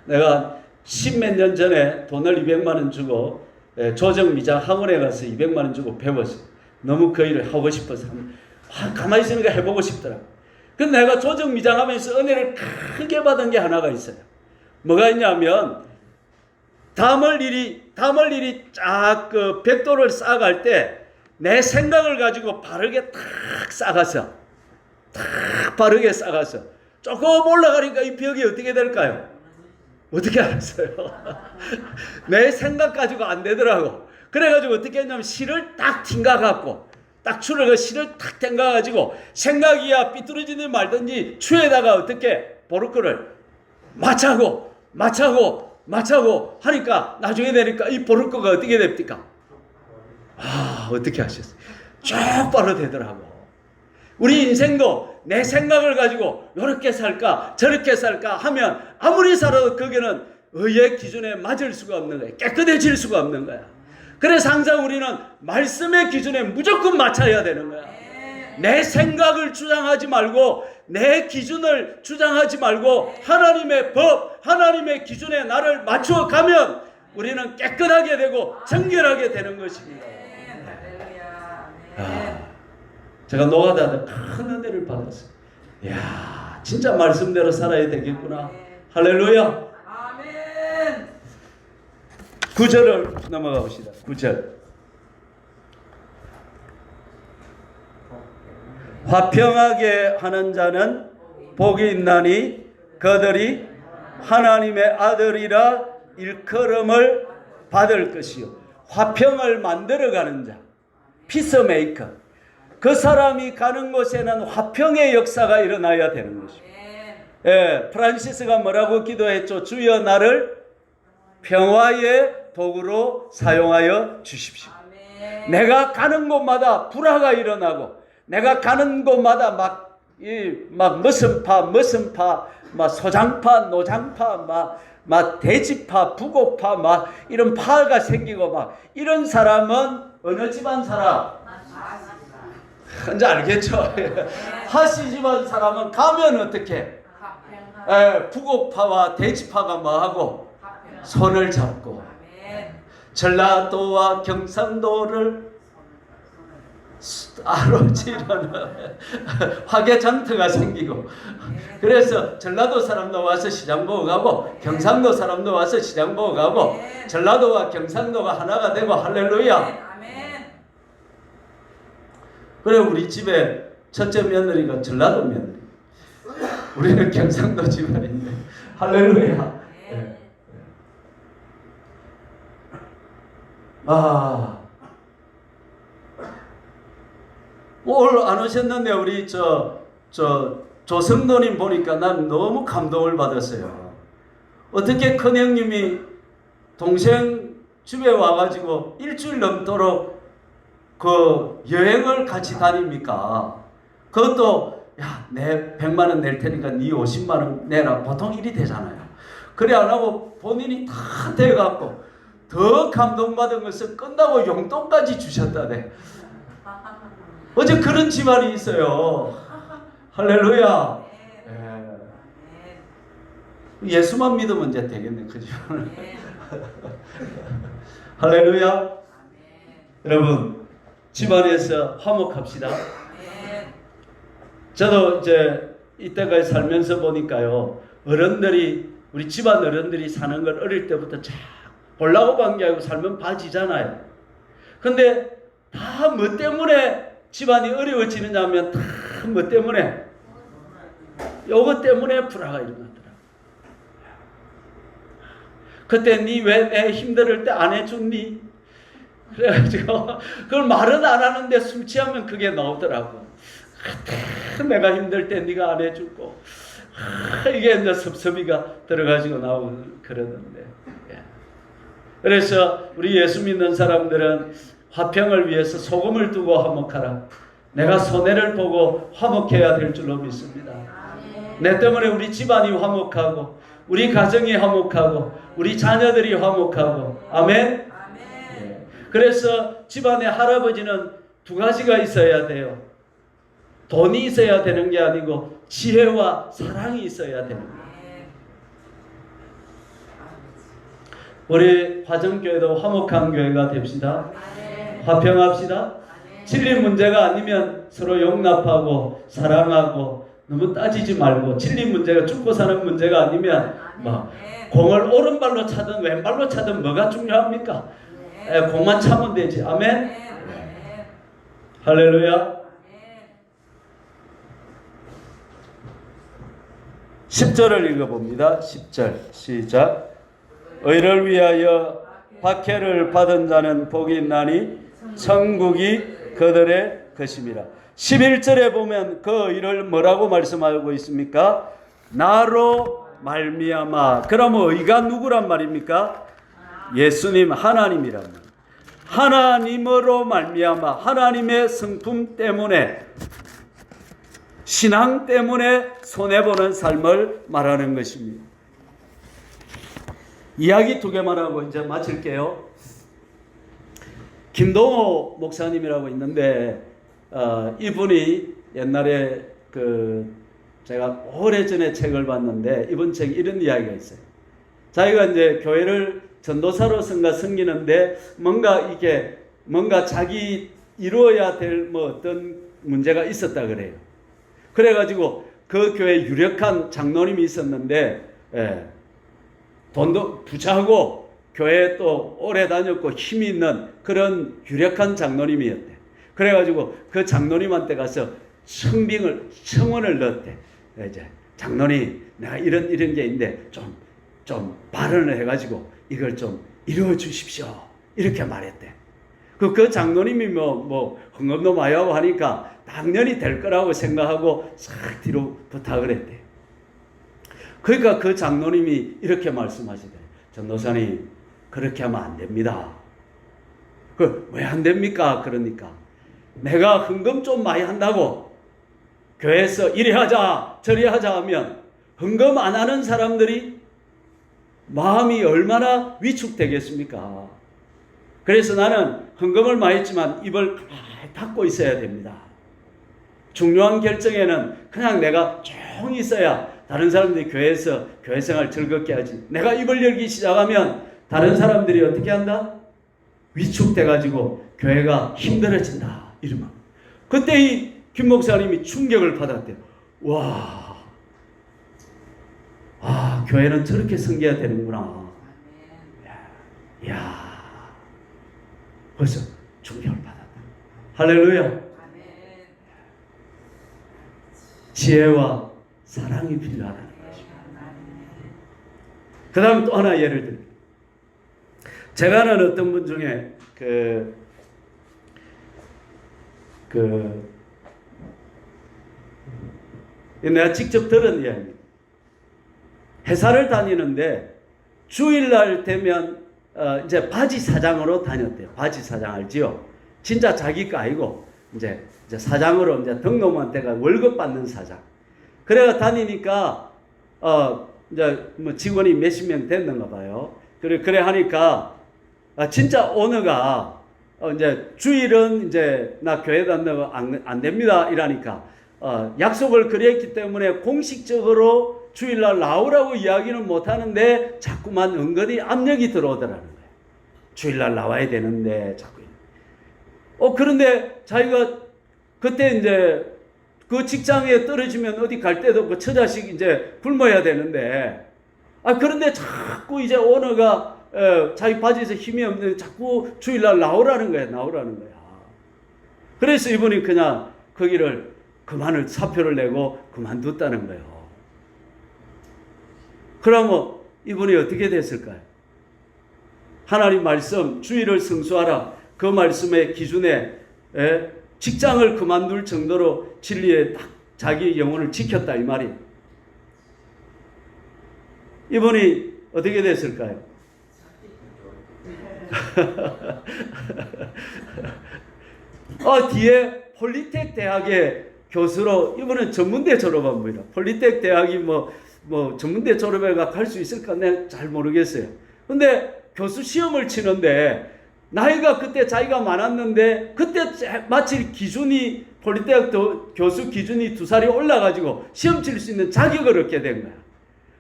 내가 10몇 년 전에 돈을 200만 원 주고 조정미장 학원에 가서 200만 원 주고 배웠어요. 너무 그 일을 하고 싶어서 가만히 있으니까 해보고 싶더라고요. 근데 내가 조정미장 하면서 은혜를 크게 받은 게 하나가 있어요. 뭐가 있냐면 담을 일이 쫙 그 벽돌을 쌓아갈 때 내 생각을 가지고 바르게 탁 쌓아서 조금 올라가니까 이 벽이 어떻게 될까요? 어떻게 알았어요? 내 생각 가지고 안 되더라고. 그래가지고 어떻게 했냐면 실을 딱 튕가갖고 딱 줄을 그 실을 탁 튕가가지고 생각이야 삐뚤어지든지 말든지 추에다가 어떻게 보르크를 마차고 하니까 나중에 되니까 이 보르크가 어떻게 됩니까? 어떻게 하셨어요? 쭉 바로 되더라고. 우리 인생도 내 생각을 가지고 이렇게 살까 저렇게 살까 하면 아무리 살아도 거기는 의의 기준에 맞을 수가 없는 거야. 깨끗해질 수가 없는 거야. 그래서 항상 우리는 말씀의 기준에 무조건 맞춰야 되는 거야. 내 생각을 주장하지 말고 내 기준을 주장하지 말고 하나님의 법, 하나님의 기준에 나를 맞추어 가면 우리는 깨끗하게 되고 정결하게 되는 것입니다. 제가 노가다가 큰 은혜를 받았어요. 이야, 진짜 말씀대로 살아야 되겠구나. 할렐루야. 아멘. 9절을 넘어가 봅시다. 9절. 화평하게 하는 자는 복이 있나니 그들이 하나님의 아들이라 일컬음을 받을 것이요. 화평을 만들어가는 자, 피스메이커. 그 사람이 가는 곳에는 화평의 역사가 일어나야 되는 것이죠. 프란시스가 뭐라고 기도했죠? 주여 나를 평화의 도구로 사용하여 주십시오. 내가 가는 곳마다 불화가 일어나고 내가 가는 곳마다 막 무슨 파, 막 소장파, 노장파, 막 돼지파, 부고파, 막 이런 파가 생기고 막 이런 사람은 어느 집안 사람? 이제 알겠죠? 하시 집안 사람은 가면 어떻게? 부고파와 돼지파가 뭐 하고? 손을 잡고 전라도와 경상도를 아로지르는 화개장터가 생기고, 그래서 전라도 사람도 와서 시장 보고 가고 경상도 사람도 와서 시장 보고 가고 전라도와 경상도가 하나가 되고, 할렐루야. 그래, 우리 집에 첫째 며느리가 전라도 며느리, 우리는 경상도 집안인데, 할렐루야. 네. 오늘 안 오셨는데 우리 조성도님 보니까 난 너무 감동을 받았어요. 어떻게 큰형님이 동생 집에 와가지고 일주일 넘도록 그 여행을 같이 다닙니까? 그것도 야, 내 100만 원 낼 테니까 네 50만 원 내라. 보통 일이 되잖아요. 그래 안 하고 본인이 다 돼갖고, 더 감동받은 것은 끝나고 용돈까지 주셨다네. 어제 그런 집안이 있어요. 할렐루야. 예수만 믿으면 이제 되겠네, 그 집안은. 할렐루야. 여러분, 집안에서 화목합시다. 저도 이제 이때까지 살면서 보니까요, 어른들이, 우리 집안 어른들이 사는 걸 어릴 때부터 쫙 보려고 반기하고 살면 봐지잖아요. 근데 다 뭐 때문에 집안이 어려워지느냐 하면, 다 뭐 때문에, 요거 때문에 불화가 일어나더라. 그때 니 왜 내 힘들 때 안 해줬니? 그래가지고 그걸 말은 안 하는데 술 취하면 그게 나오더라고. 내가 힘들 때 네가 안 해주고, 이게 이제 섭섭이가 들어가지고 나오고 그러는데. 그래서 우리 예수 믿는 사람들은 화평을 위해서 소금을 두고 화목하라. 내가 손해를 보고 화목해야 될 줄로 믿습니다. 내 때문에 우리 집안이 화목하고, 우리 가정이 화목하고, 우리 자녀들이 화목하고. 아멘. 그래서 집안에 할아버지는 두 가지가 있어야 돼요. 돈이 있어야 되는 게 아니고 지혜와 사랑이 있어야 되는 거예요. 우리 화정교회도 화목한 교회가 됩시다. 화평합시다. 진리 문제가 아니면 서로 용납하고 사랑하고 너무 따지지 말고, 진리 문제가 죽고 사는 문제가 아니면 뭐 공을 오른발로 차든 왼발로 차든 뭐가 중요합니까? 공만 차면 되지. 아멘. 할렐루야. 10절을 읽어봅니다. 10절 시작. 의를 위하여 박해를 받은 자는 복이 있나니 천국이 그들의 것임이라. 11절에 보면 그 의를 뭐라고 말씀하고 있습니까? 나로 말미암아. 그러면 의가 누구란 말입니까? 예수님, 하나님이란 말. 하나님으로 말미암아, 하나님의 성품 때문에, 신앙 때문에 손해보는 삶을 말하는 것입니다. 이야기 두 개만 하고 이제 마칠게요. 김동호 목사님이라고 있는데, 이분이 옛날에 제가 오래전에 책을 봤는데, 이번 책에 이런 이야기가 있어요. 자기가 이제 교회를 전도사로서인가 섬기는데 뭔가 자기 이루어야 될 뭐 어떤 문제가 있었다 그래요. 그래가지고 그 교회에 유력한 장로님이 있었는데, 돈도 부자고 교회에 또 오래 다녔고 힘이 있는 그런 유력한 장로님이었대. 그래가지고 그 장로님한테 가서 청원을 넣었대. 이제 장로님, 내가 이런 게 있는데 좀 발언을 해가지고 이걸 좀 이루어 주십시오. 이렇게 말했대. 그 장로님이 뭐 헌금도 많이 하고 하니까 당연히 될 거라고 생각하고 싹 뒤로 부탁을 했대. 그러니까 그 장로님이 이렇게 말씀하시대. 전도사님, 그렇게 하면 안 됩니다. 왜 안 됩니까? 그러니까 내가 헌금 좀 많이 한다고 교회에서 이리 하자 저리 하자 하면 헌금 안 하는 사람들이 마음이 얼마나 위축되겠습니까? 그래서 나는 헌금을 많이 했지만 입을 닫고 있어야 됩니다. 중요한 결정에는 그냥 내가 조용히 있어야 다른 사람들이 교회에서 교회 생활 즐겁게 하지. 내가 입을 열기 시작하면 다른 사람들이 어떻게 한다? 위축돼가지고 교회가 힘들어진다 이러면 그때 이 김 목사님이 충격을 받았대요. 와, 교회는 저렇게 섬겨야 되는구나. 야, 벌써 충격을 받았다. 할렐루야. 지혜와 사랑이 필요하다는 것입니다. 그 다음 또 하나 예를 들게요. 제가 아는 어떤 분 중에 내가 직접 들은 이야기입니다. 회사를 다니는데 주일날 되면 이제 바지 사장으로 다녔대요. 바지 사장 알지요? 진짜 자기 거 아니고 이제 사장으로 이제 등록한테가 월급 받는 사장. 그래가 다니니까 이제 뭐 직원이 몇십 명 됐는가 봐요. 그래 하니까 진짜 오너가 이제 주일은 이제 나 교회 다니고 안 됩니다 이러니까 약속을 그랬기 때문에 공식적으로 주일날 나오라고 이야기는 못하는데 자꾸만 은근히 압력이 들어오더라는 거예요. 주일날 나와야 되는데 자꾸. 그런데 자기가 그때 이제 그 직장에 떨어지면 어디 갈 데도 없고 처자식 이제 굶어야 되는데 그런데 자꾸 이제 오너가 자기 바지에서 힘이 없는데 자꾸 주일날 나오라는 거야. 그래서 이분이 그냥 거기를 사표를 내고 그만뒀다는 거예요. 그러면 이분이 어떻게 됐을까요? 하나님 말씀 주일을 성수하라. 그 말씀의 기준에 직장을 그만둘 정도로 진리에 딱 자기 영혼을 지켰다 이 말이에요. 이분이 어떻게 됐을까요? 뒤에 폴리텍 대학의 교수로 이분은 전문대 졸업한 분이라 폴리텍 대학이 뭐 전문대 졸업해가 갈 수 있을까 내가 잘 모르겠어요. 근데 교수 시험을 치는데 나이가 그때 자기가 많았는데 그때 마치 기준이 폴리대학 교수 기준이 2살이 올라가지고 시험 칠 수 있는 자격을 얻게 된 거야.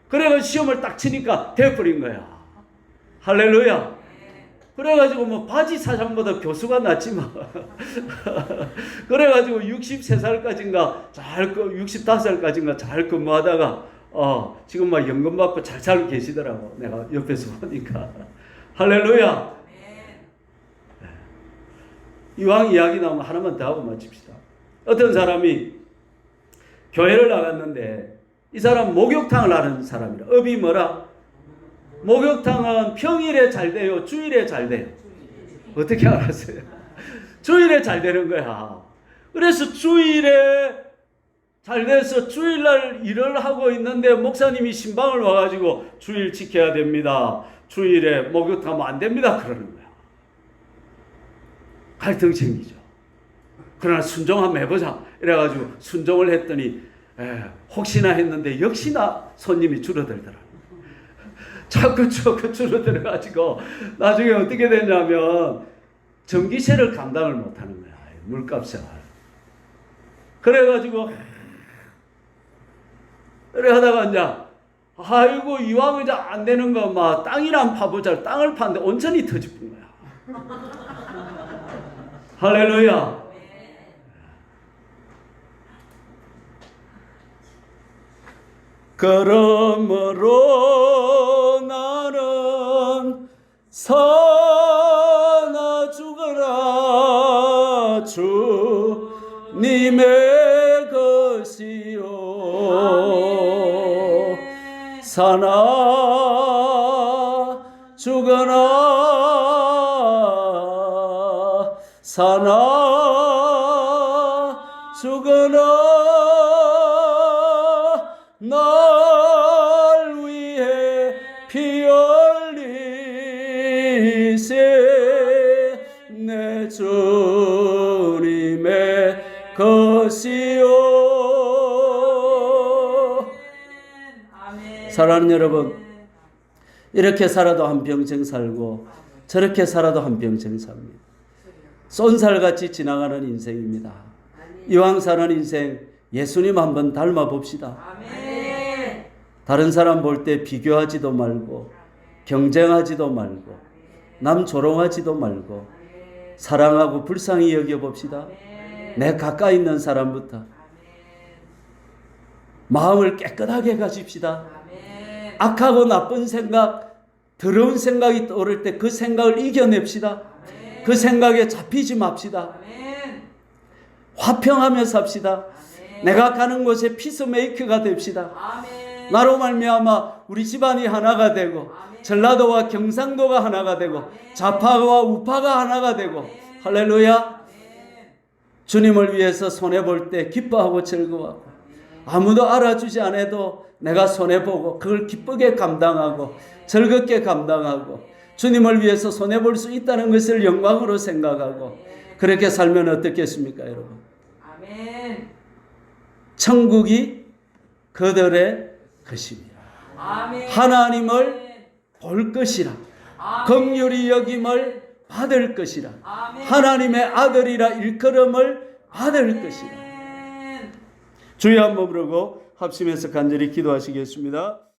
그래가지고 시험을 딱 치니까 돼버린 거야. 할렐루야. 그래가지고 뭐 바지 사장보다 교수가 낫지 뭐. 그래가지고 63살까지인가 65살까지인가 잘 근무하다가 지금 막 연금 받고 잘 살고 계시더라고. 내가 옆에서 보니까. 할렐루야. 이왕 이야기 나오면 하나만 더 하고 마칩시다. 어떤 사람이 교회를 나갔는데 이 사람 목욕탕을 하는 사람이라. 업이 뭐라? 목욕탕은 평일에 잘 돼요? 주일에 잘 돼요? 어떻게 알았어요? 주일에 잘 되는 거야. 그래서 주일에 잘 돼서 주일날 일을 하고 있는데 목사님이 신방을 와가지고 주일 지켜야 됩니다. 주일에 목욕탕하면 안 됩니다. 그러는 거야. 갈등 생기죠. 그러나 순종 한번 해보자. 이래가지고 순종을 했더니 혹시나 했는데 역시나 손님이 줄어들더라. 자꾸 줄어들어가지고 나중에 어떻게 됐냐면 전기세를 감당을 못하는 거야. 물값을. 그래가지고 그래 하다가 이제 아이고 이왕 이제 안 되는 거 막 땅이나 한번 파보자. 땅을 파는데 온천이 터집은 거야. 할렐루야. 그러므로 나는 사나 죽어라 주님의 것이요 사나 죽어라 사나 죽어라 날 위해 피 흘리세 내 주님의 것이요. 사랑하는 여러분, 이렇게 살아도 한평생 살고 저렇게 살아도 한평생 삽니다. 쏜살같이 지나가는 인생입니다. 이왕 사는 인생 예수님 한번 닮아 봅시다. 다른 사람 볼 때 비교하지도 말고 경쟁하지도 말고 남 조롱하지도 말고 사랑하고 불쌍히 여겨봅시다. 내 가까이 있는 사람부터 마음을 깨끗하게 가집시다. 악하고 나쁜 생각, 더러운 생각이 떠오를 때 그 생각을 이겨냅시다. 그 생각에 잡히지 맙시다. 화평하며 삽시다. 내가 가는 곳에 피스메이커가 됩시다. 나로 말미암아 우리 집안이 하나가 되고 전라도와 경상도가 하나가 되고 좌파와 우파가 하나가 되고 할렐루야. 주님을 위해서 손해볼 때 기뻐하고 즐거워하고 아무도 알아주지 않아도 내가 손해보고 그걸 기쁘게 감당하고 즐겁게 감당하고 주님을 위해서 손해볼 수 있다는 것을 영광으로 생각하고 그렇게 살면 어떻겠습니까, 여러분? 천국이 그들의 것입니다. 하나님을 볼 것이라, 긍휼히 여김을 받을 것이라, 하나님의 아들이라 일컬음을 받을 것이라. 주여 한번 부르고 합심해서 간절히 기도하시겠습니다.